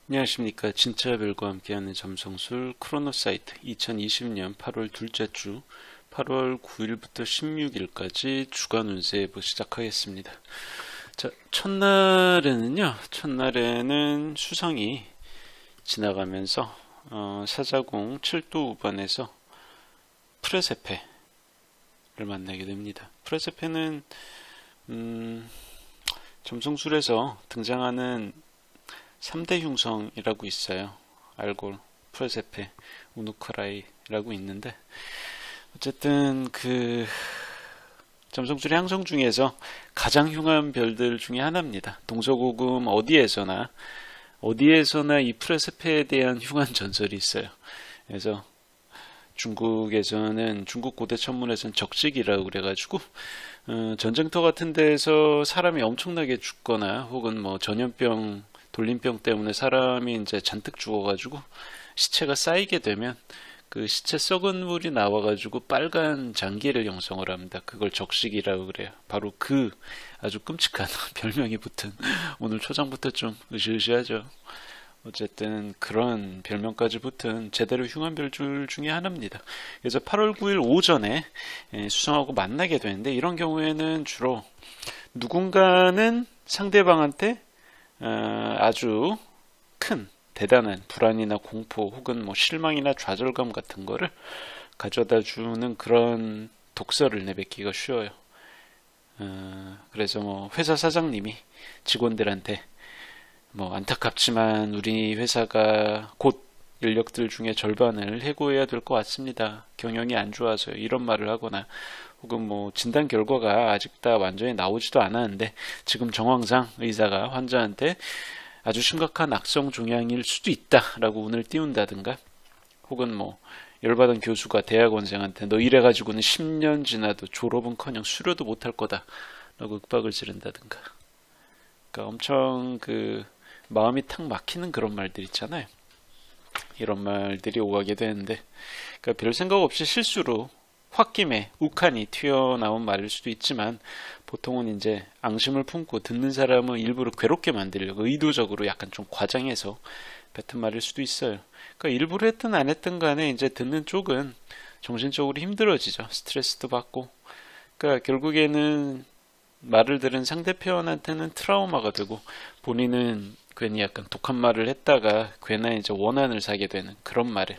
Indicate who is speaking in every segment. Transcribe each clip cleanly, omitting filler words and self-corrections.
Speaker 1: 안녕하십니까. 진짜 별과 함께하는 점성술 크로노사이트 2020년 8월 둘째 주 8월 9일부터 16일까지 주간 운세 예보 시작하겠습니다. 자, 첫날에는 수성이 지나가면서 사자공 7도 우반에서 프레세페를 만나게 됩니다. 프레세페는 점성술에서 등장하는 3대 흉성이라고 있어요. 알골, 프레세페, 우누카라이라고 있는데, 어쨌든 점성술의 항성 중에서 가장 흉한 별들 중에 하나입니다. 동서고금 어디에서나 이 프레세페에 대한 흉한 전설이 있어요. 그래서 중국에서는, 중국 고대 천문에서는 적식이라고 그래가지고 전쟁터 같은 데에서 사람이 엄청나게 죽거나 혹은 뭐 전염병, 돌림병 때문에 사람이 이제 잔뜩 죽어가지고 시체가 쌓이게 되면 그 시체 썩은 물이 나와가지고 빨간 장기를 형성을 합니다. 그걸 적식이라고 그래요. 바로 그 아주 끔찍한 별명이 붙은, 오늘 초장부터 좀 으시으시하죠. 어쨌든 그런 별명까지 붙은 제대로 흉한 별줄 중에 하나입니다. 그래서 8월 9일 오전에 수성하고 만나게 되는데, 이런 경우에는 주로 누군가는 상대방한테 아주 큰 대단한 불안이나 공포 혹은 뭐 실망이나 좌절감 같은 거를 가져다 주는 그런 독서를 내뱉기가 쉬워요. 그래서 뭐 회사 사장님이 직원들한테 뭐 안타깝지만 우리 회사가 곧 인력들 중에 절반을 해고해야 될 것 같습니다. 경영이 안 좋아서요. 이런 말을 하거나, 혹은 뭐 진단 결과가 아직 다 완전히 나오지도 않았는데 지금 정황상 의사가 환자한테 아주 심각한 악성 종양일 수도 있다라고 운을 띄운다든가, 혹은 뭐 열받은 교수가 대학원생한테 너 이래가지고는 10년 지나도 졸업은커녕 수료도 못할 거다라고 윽박을 지른다든가. 그러니까 엄청 마음이 탁 막히는 그런 말들 있잖아요. 이런 말들이 오가게 되는데, 그러니까 별 생각 없이 실수로 홧김에 욱하니 튀어나온 말일 수도 있지만, 보통은 이제 앙심을 품고 듣는 사람을 일부러 괴롭게 만들려고 의도적으로 약간 좀 과장해서 뱉은 말일 수도 있어요. 그러니까 일부러 했든 안 했든 간에 이제 듣는 쪽은 정신적으로 힘들어지죠. 스트레스도 받고. 그러니까 결국에는 말을 들은 상대편한테는 트라우마가 되고, 본인은 괜히 약간 독한 말을 했다가 괜한 이제 원한을 사게 되는 그런 말을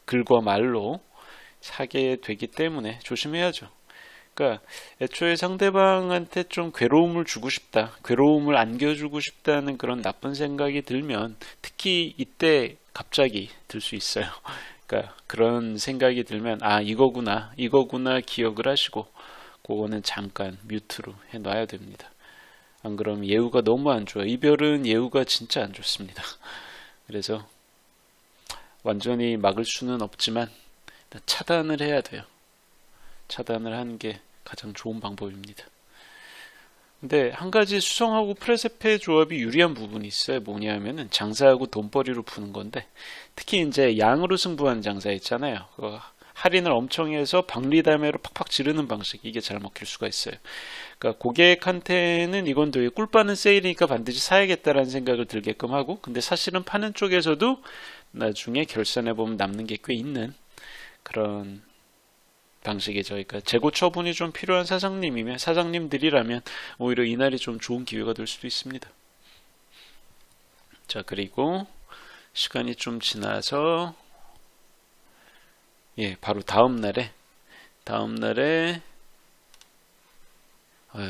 Speaker 1: 글과 말로 사게 되기 때문에 조심해야죠. 그러니까 애초에 상대방한테 좀 괴로움을 주고 싶다, 괴로움을 안겨주고 싶다는 그런 나쁜 생각이 들면, 특히 이때 갑자기 들 수 있어요. 그러니까 그런 생각이 들면 이거구나 기억을 하시고 그거는 잠깐 뮤트로 해놔야 됩니다. 안 그러면 예후가 너무 안 좋아요. 이별은 예후가 진짜 안 좋습니다. 그래서 완전히 막을 수는 없지만 차단을 해야 돼요. 차단을 하는 게 가장 좋은 방법입니다. 근데 한 가지 수성하고 프레세페 조합이 유리한 부분이 있어요. 뭐냐면은 장사하고 돈벌이로 푸는 건데, 특히 이제 양으로 승부하는 장사 있잖아요. 할인을 엄청 해서 박리담회로 팍팍 지르는 방식, 이게 잘 먹힐 수가 있어요. 그러니까 고객한테는 이건 되게 꿀 빠는 세일이니까 반드시 사야겠다라는 생각을 들게끔 하고, 근데 사실은 파는 쪽에서도 나중에 결산해보면 남는 게 꽤 있는 그런 방식이죠. 그러니까 재고 처분이 좀 필요한 사장님들이라면 오히려 이날이 좀 좋은 기회가 될 수도 있습니다. 자, 그리고 시간이 좀 지나서 바로 다음날에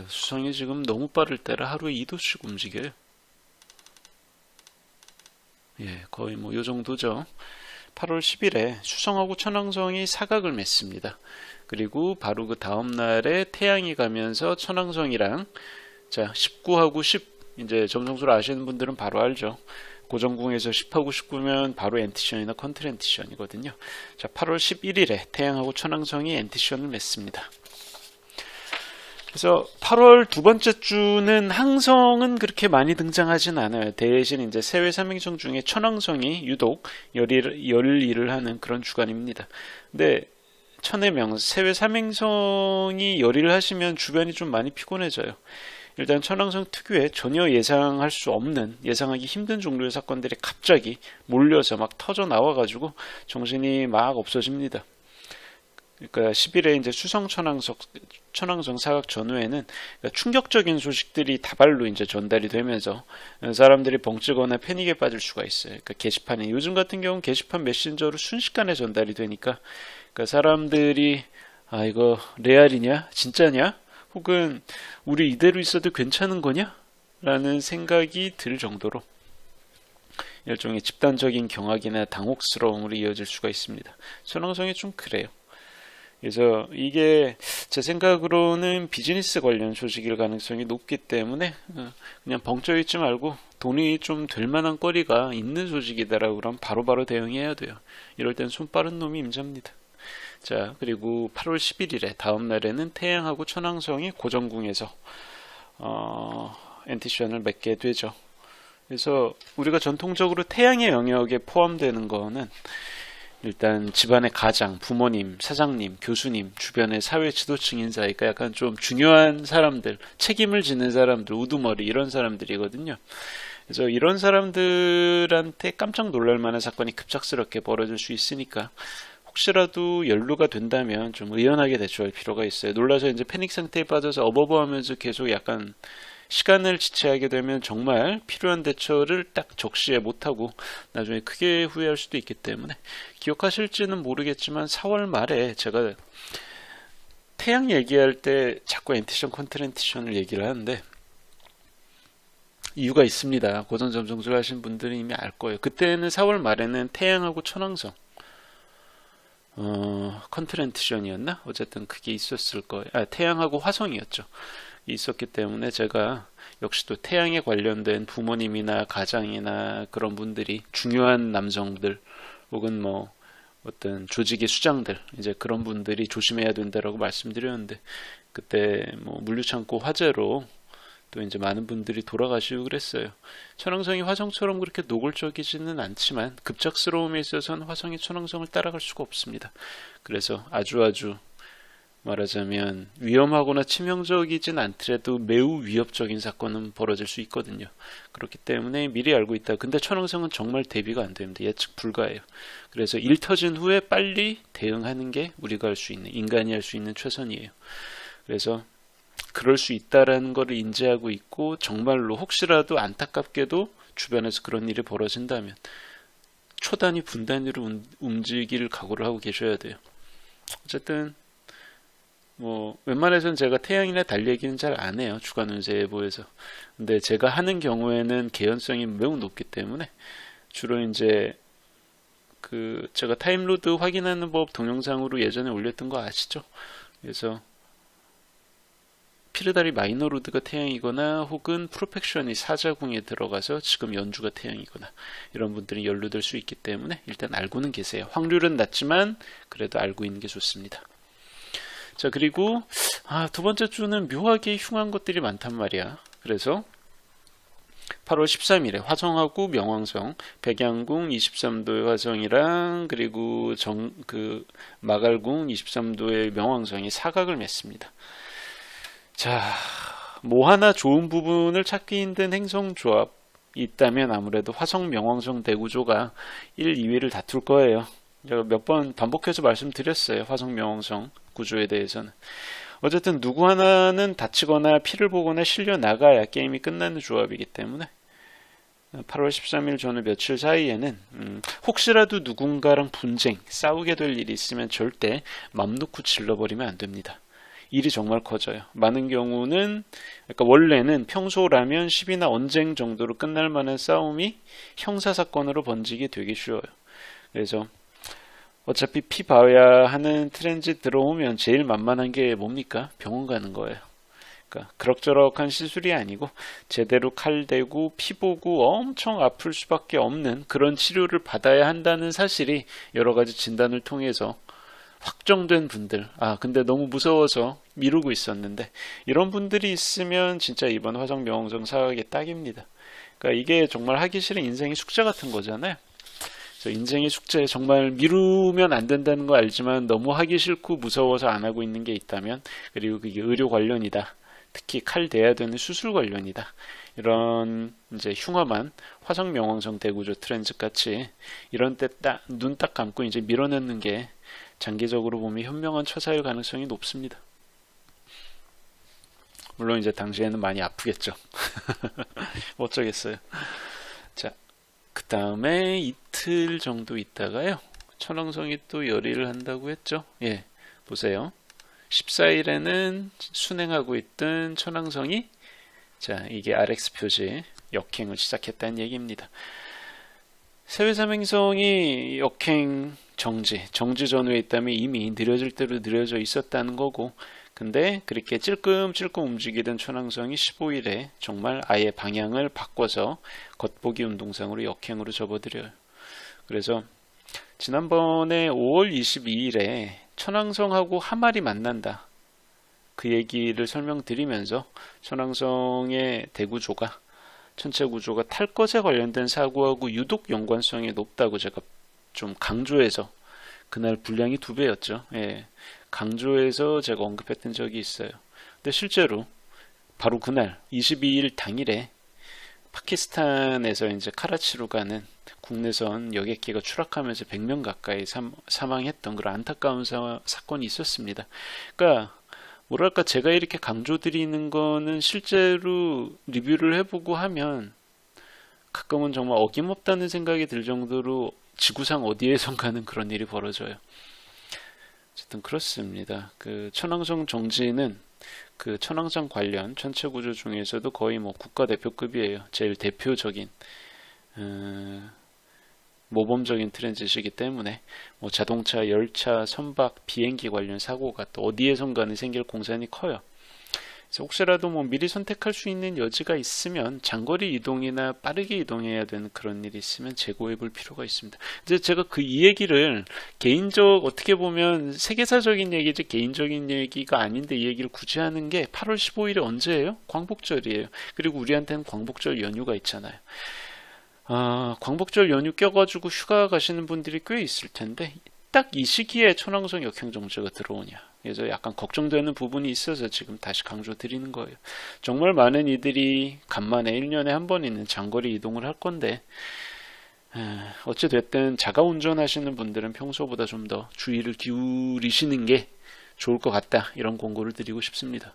Speaker 1: 수성이 지금 너무 빠를 때라 하루에 2도씩 움직여요. 거의 뭐 요 정도죠. 8월 10일에 수성하고 천왕성이 사각을 맺습니다. 그리고 바로 그 다음날에 태양이 가면서 천왕성이랑 19하고 10, 이제 점성술 아시는 분들은 바로 알죠. 고정궁에서 10하고 19면 바로 엔티션이나 컨트렌티션이거든요. 자, 8월 11일에 태양하고 천왕성이 엔티션을 맺습니다. 그래서 8월 두 번째 주는 항성은 그렇게 많이 등장하진 않아요. 대신 이제 세외 삼행성 중에 천왕성이 유독 열일을 하는 그런 주간입니다. 근데 천의 세외 삼행성이 열일을 하시면 주변이 좀 많이 피곤해져요. 일단 천왕성 특유의 전혀 예상할 수 없는, 예상하기 힘든 종류의 사건들이 갑자기 몰려서 막 터져 나와가지고 정신이 막 없어집니다. 그러니까 10일에 이제 수성 천왕성 사각 전후에는 그러니까 충격적인 소식들이 다발로 이제 전달이 되면서 사람들이 벙찌거나 패닉에 빠질 수가 있어요. 그러니까 게시판에, 요즘 같은 경우는 게시판 메신저로 순식간에 전달이 되니까, 그러니까 사람들이 아, 이거 레알이냐? 진짜냐? 혹은 우리 이대로 있어도 괜찮은 거냐? 라는 생각이 들 정도로 일종의 집단적인 경악이나 당혹스러움으로 이어질 수가 있습니다. 천왕성이 좀 그래요. 그래서 이게 제 생각으로는 비즈니스 관련 소식일 가능성이 높기 때문에 그냥 벙쪄 있지 말고 돈이 좀 될 만한 거리가 있는 소식이다라고 그러면 바로바로 대응해야 돼요. 이럴 땐 손 빠른 놈이 임자입니다. 자, 그리고 8월 11일에 다음 날에는 태양하고 천왕성이 고정궁에서 엔티션을 맺게 되죠. 그래서 우리가 전통적으로 태양의 영역에 포함되는 거는 일단 집안의 가장, 부모님, 사장님, 교수님, 주변의 사회 지도층 인사, 그러니까 약간 좀 중요한 사람들, 책임을 지는 사람들, 우두머리 이런 사람들이거든요. 그래서 이런 사람들한테 깜짝 놀랄 만한 사건이 급작스럽게 벌어질 수 있으니까 혹시라도 연루가 된다면 좀 의연하게 대처할 필요가 있어요. 놀라서 이제 패닉 상태에 빠져서 어버버하면서 계속 약간 시간을 지체하게 되면 정말 필요한 대처를 딱 적시에 못하고 나중에 크게 후회할 수도 있기 때문에, 기억하실지는 모르겠지만 4월 말에 제가 태양 얘기할 때 자꾸 엔티션 컨트렌티션을 얘기를 하는데 이유가 있습니다. 고전 점성술 하신 분들은 이미 알 거예요. 그때는 4월 말에는 태양하고 천왕성 컨트렌티션이었나? 어쨌든 그게 있었을 거예요. 태양하고 화성이었죠. 있었기 때문에 제가 역시 또 태양에 관련된 부모님이나 가장이나 그런 분들이, 중요한 남성들 혹은 뭐 어떤 조직의 수장들, 이제 그런 분들이 조심해야 된다라고 말씀드렸는데, 그때 뭐 물류창고 화재로 또 이제 많은 분들이 돌아가시고 그랬어요. 천왕성이 화성처럼 그렇게 노골적이지는 않지만 급작스러움에 있어서는 화성이 천왕성을 따라갈 수가 없습니다. 그래서 아주 말하자면 위험하거나 치명적이진 않더라도 매우 위협적인 사건은 벌어질 수 있거든요. 그렇기 때문에 미리 알고 있다. 근데 천왕성은 정말 대비가 안 됩니다. 예측 불가해요. 그래서 일 터진 후에 빨리 대응하는 게 우리가 할 수 있는, 인간이 할 수 있는 최선이에요. 그래서 그럴 수 있다라는 것을 인지하고 있고, 정말로 혹시라도 안타깝게도 주변에서 그런 일이 벌어진다면 초단위 분단위로 움직일 각오를 하고 계셔야 돼요. 어쨌든 뭐 웬만해서는 제가 태양이나 달 얘기는 잘 안 해요. 주간 운세 예보에서. 근데 제가 하는 경우에는 개연성이 매우 높기 때문에 주로 이제 제가 타임로드 확인하는 법 동영상으로 예전에 올렸던 거 아시죠? 그래서 피르다리 마이너로드가 태양이거나 혹은 프로펙션이 사자궁에 들어가서 지금 연주가 태양이거나 이런 분들이 연루될 수 있기 때문에 일단 알고는 계세요. 확률은 낮지만 그래도 알고 있는 게 좋습니다. 자, 그리고 두 번째 주는 묘하게 흉한 것들이 많단 말이야. 그래서 8월 13일에 화성하고 명왕성, 백양궁 23도의 화성이랑 그리고 마갈궁 23도의 명왕성이 사각을 맺습니다. 자, 뭐 하나 좋은 부분을 찾기 힘든 행성조합이 있다면 아무래도 화성 명왕성 대구조가 1, 2위를 다툴 거예요. 제가 몇 번 반복해서 말씀드렸어요. 화성 명왕성 구조에 대해서는. 어쨌든 누구 하나는 다치거나 피를 보거나 실려 나가야 게임이 끝나는 조합이기 때문에 8월 13일 전후 며칠 사이에는 혹시라도 누군가랑 분쟁, 싸우게 될 일이 있으면 절대 맘 놓고 질러버리면 안 됩니다. 일이 정말 커져요. 많은 경우는, 그러니까 원래는 평소라면 시비나 언쟁 정도로 끝날 만한 싸움이 형사사건으로 번지기 되게 쉬워요. 그래서 어차피 피 봐야 하는 트랜짓 들어오면 제일 만만한 게 뭡니까? 병원 가는 거예요. 그러니까 그럭저럭한 시술이 아니고 제대로 칼 대고 피 보고 엄청 아플 수밖에 없는 그런 치료를 받아야 한다는 사실이 여러 가지 진단을 통해서 확정된 분들, 근데 너무 무서워서 미루고 있었는데, 이런 분들이 있으면 진짜 이번 화성 명왕성 사각이 딱입니다. 그러니까 이게 정말 하기 싫은 인생의 숙제 같은 거잖아요. 그래서 인생의 숙제, 정말 미루면 안 된다는 거 알지만 너무 하기 싫고 무서워서 안 하고 있는 게 있다면, 그리고 그게 의료 관련이다. 특히 칼 대야 되는 수술 관련이다. 이런 이제 흉험한 화성 명왕성 대구조 트랜짓 같이 이런 때 눈 딱 감고 이제 밀어넣는 게 장기적으로 보면 현명한 처사일 가능성이 높습니다. 물론 이제 당시에는 많이 아프겠죠. 뭐 어쩌겠어요. 자, 그 다음에 이틀 정도 있다가요. 천왕성이 또 열의를 한다고 했죠. 예, 보세요. 14일에는 순행하고 있던 천왕성이 자, 이게 RX 표시 역행을 시작했다는 얘기입니다. 세외삼행성이 역행 정지 전후에 있다면 이미 느려질 대로 느려져 있었다는 거고, 근데 그렇게 찔끔찔끔 움직이던 천왕성이 15일에 정말 아예 방향을 바꿔서 겉보기 운동상으로 역행으로 접어들여요. 그래서 지난번에 5월 22일에 천왕성하고 하말이 만난다. 그 얘기를 설명드리면서 천왕성의 대구조가 전체 구조가 탈 것에 관련된 사고하고 유독 연관성이 높다고 제가 좀 강조해서 그날 분량이 2배였죠. 예, 강조해서 제가 언급했던 적이 있어요. 근데 실제로 바로 그날 22일 당일에 파키스탄에서 이제 카라치로 가는 국내선 여객기가 추락하면서 100명 가까이 사망했던 그런 안타까운 사건이 있었습니다. 그러니까 뭐랄까 제가 이렇게 강조드리는 거는 실제로 리뷰를 해보고 하면 가끔은 정말 어김없다는 생각이 들 정도로 지구상 어디에선가는 그런 일이 벌어져요. 어쨌든 그렇습니다. 그 천왕성 정지는 그 천왕성 관련 전체 구조 중에서도 거의 뭐 국가대표급이에요. 제일 대표적인 모범적인 트랜짓이기 때문에 뭐 자동차, 열차, 선박, 비행기 관련 사고가 또 어디에선가는 생길 공산이 커요. 그래서 혹시라도 뭐 미리 선택할 수 있는 여지가 있으면 장거리 이동이나 빠르게 이동해야 되는 그런 일이 있으면 재고해 볼 필요가 있습니다. 이제 제가 이 얘기를 어떻게 보면 세계사적인 얘기지 개인적인 얘기가 아닌데 이 얘기를 굳이 하는 게 8월 15일이 언제예요? 광복절이에요. 그리고 우리한테는 광복절 연휴가 있잖아요. 광복절 연휴 껴가지고 휴가 가시는 분들이 꽤 있을 텐데 딱 이 시기에 천왕성 역행 정지가 들어오냐. 그래서 약간 걱정되는 부분이 있어서 지금 다시 강조드리는 거예요. 정말 많은 이들이 간만에 1년에 한 번 있는 장거리 이동을 할 건데 어찌됐든 자가 운전하시는 분들은 평소보다 좀 더 주의를 기울이시는 게 좋을 것 같다. 이런 권고를 드리고 싶습니다.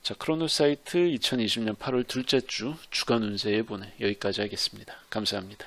Speaker 1: 자, 크로노사이트 2020년 8월 둘째 주 주간 운세 예보는 여기까지 하겠습니다. 감사합니다.